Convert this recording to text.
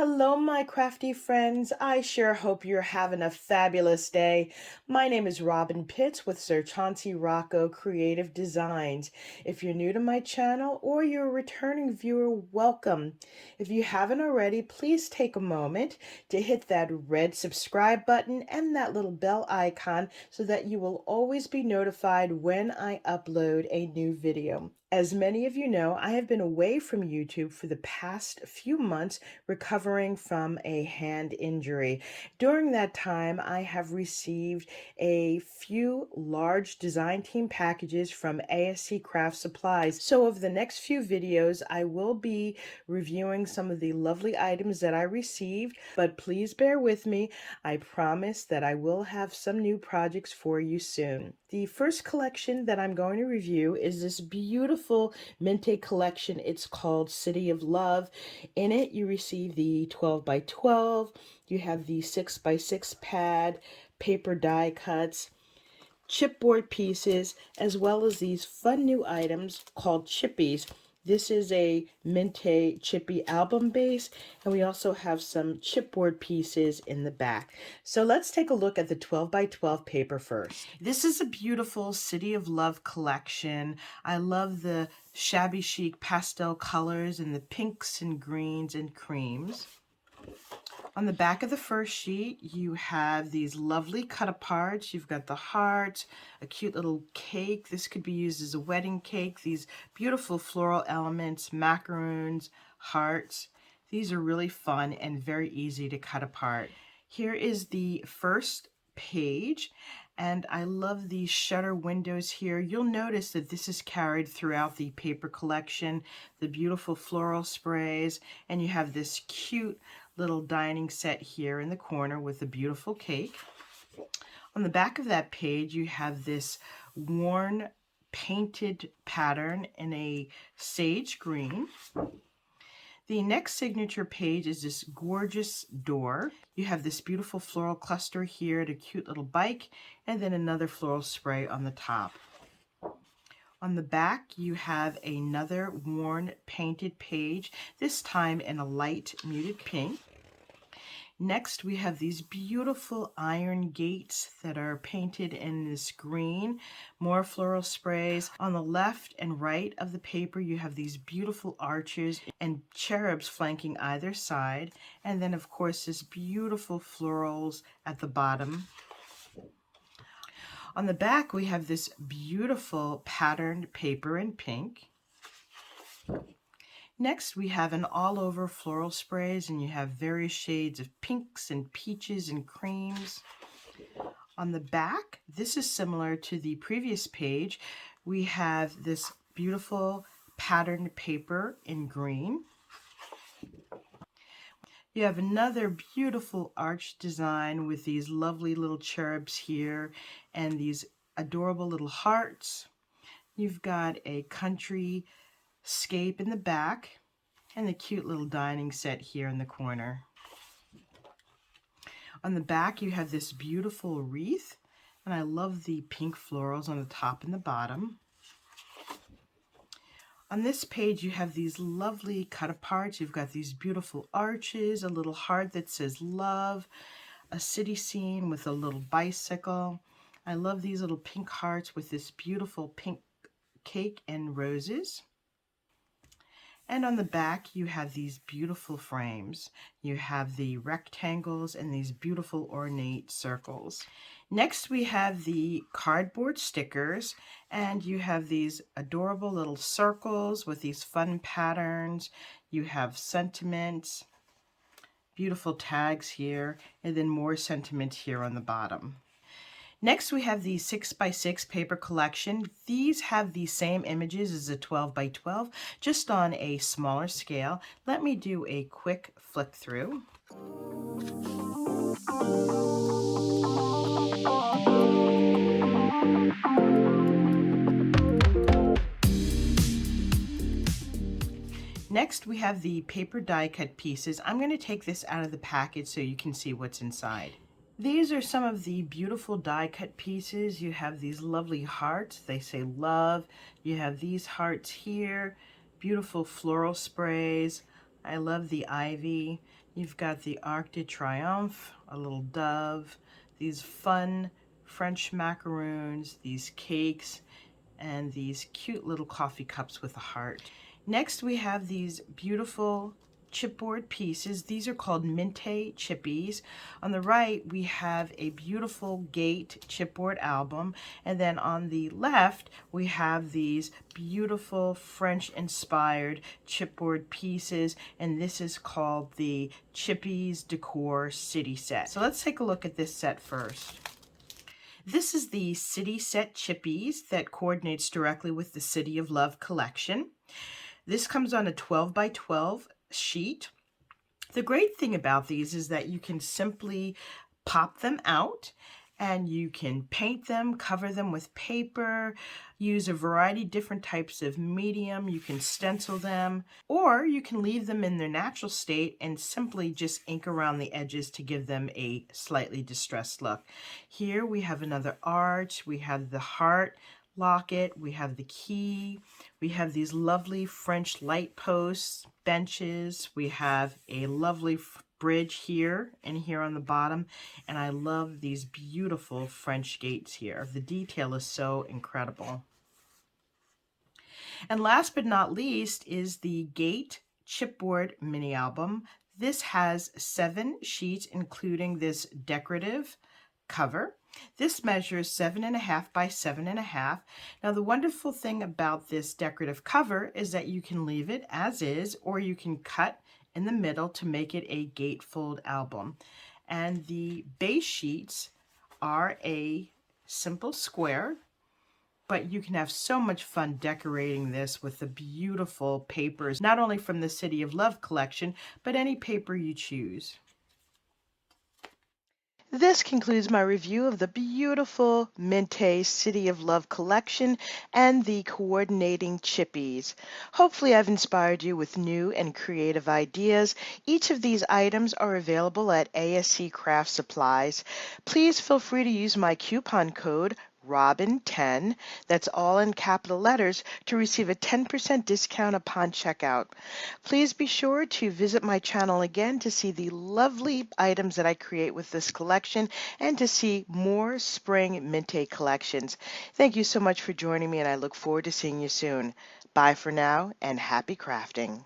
Hello, my crafty friends. I sure hope you're having a fabulous day. My name is Robyn Pitts with Sir Chauncey Rocco Creative Designs. If you're new to my channel or you're a returning viewer, welcome. If you haven't already, please take a moment to hit that red subscribe button and that little bell icon so that you will always be notified when I upload a new video. As many of you know, I have been away from YouTube for the past few months recovering from a hand injury. During that time, I have received a few large design team packages from ASC Craft Supplies. So over the next few videos, I will be reviewing some of the lovely items that I received, but please bear with me. I promise that I will have some new projects for you soon. The first collection that I'm going to review is this beautiful Mintay collection. It's called City of Love. In it, you receive the 12 by 12, you have the 6 by 6 pad, paper die cuts, chipboard pieces, as well as these fun new items called Chippies. This is a Mintay Chippy album base, and we also have some chipboard pieces in the back. So let's take a look at the 12 by 12 paper first. This is a beautiful City of Love collection. I love the shabby chic pastel colors and the pinks and greens and creams. On the back of the first sheet, you have these lovely cut-aparts. You've got the heart, a cute little cake. This could be used as a wedding cake. These beautiful floral elements, macaroons, hearts. These are really fun and very easy to cut apart. Here is the first page, and I love these shutter windows here. You'll notice that this is carried throughout the paper collection, the beautiful floral sprays, and you have this cute little dining set here in the corner with a beautiful cake. On the back of that page, you have this worn painted pattern in a sage green. The next signature page is this gorgeous door. You have this beautiful floral cluster here and a cute little bike, and then another floral spray on the top. On the back, you have another worn painted page, this time in a light muted pink. Next, we have these beautiful iron gates that are painted in this green, more floral sprays. On the left and right of the paper, you have these beautiful arches and cherubs flanking either side. And then, of course, this beautiful florals at the bottom. On the back, we have this beautiful patterned paper in pink. Next, we have an all-over floral sprays, and you have various shades of pinks and peaches and creams. On the back, this is similar to the previous page. We have this beautiful patterned paper in green. You have another beautiful arch design with these lovely little cherubs here and these adorable little hearts. You've got a country scape in the back and the cute little dining set here in the corner. On the back, you have this beautiful wreath, and I love the pink florals on the top and the bottom. On this page, you have these lovely cut-aparts. You've got these beautiful arches, a little heart that says love, a city scene with a little bicycle. I love these little pink hearts with this beautiful pink cake and roses. And on the back, you have these beautiful frames. You have the rectangles and these beautiful ornate circles. Next, we have the cardboard stickers, and you have these adorable little circles with these fun patterns. You have sentiments, beautiful tags here, and then more sentiment here on the bottom. Next, we have the 6 by 6 paper collection. These have the same images as a 12 by 12, just on a smaller scale. Let me do a quick flick through. Next, we have the paper die cut pieces. I'm going to take this out of the package so you can see what's inside. These are some of the beautiful die cut pieces. You have these lovely hearts. They say love. You have these hearts here, beautiful floral sprays, I love the ivy. You've got the Arc de Triomphe, a little dove, these fun French macaroons, these cakes, and these cute little coffee cups with a heart. Next, we have these beautiful chipboard pieces. These are called Mintay Chippies. On the right, we have a beautiful Gate chipboard album. And then on the left, we have these beautiful French-inspired chipboard pieces. And this is called the Chippies Decor City Set. So let's take a look at this set first. This is the City Set Chippies that coordinates directly with the City of Love collection. This comes on a 12 by 12 sheet. The great thing about these is that you can simply pop them out and you can paint them, cover them with paper, use a variety of different types of medium. You can stencil them, or you can leave them in their natural state and simply just ink around the edges to give them a slightly distressed look. Here we have another arch, we have the heart locket, we have the key, we have these lovely French light posts, benches, we have a lovely bridge here and here on the bottom, and I love these beautiful French gates here. The detail is so incredible. And last but not least is the Gate chipboard mini album. This has 7 sheets, including this decorative cover. This measures 7.5 by 7.5. Now, the wonderful thing about this decorative cover is that you can leave it as is, or you can cut in the middle to make it a gatefold album. And the base sheets are a simple square, but you can have so much fun decorating this with the beautiful papers, not only from the City of Love collection, but any paper you choose. This concludes my review of the beautiful Mintay City of Love collection and the coordinating chippies. Hopefully I've inspired you with new and creative ideas. Each of these items are available at ASC Craft Supplies. Please feel free to use my coupon code Robyn10, that's all in capital letters, to receive a 10% discount upon checkout. Please be sure to visit my channel again to see the lovely items that I create with this collection and to see more spring Mintay collections. Thank you so much for joining me, and I look forward to seeing you soon. Bye for now, and happy crafting.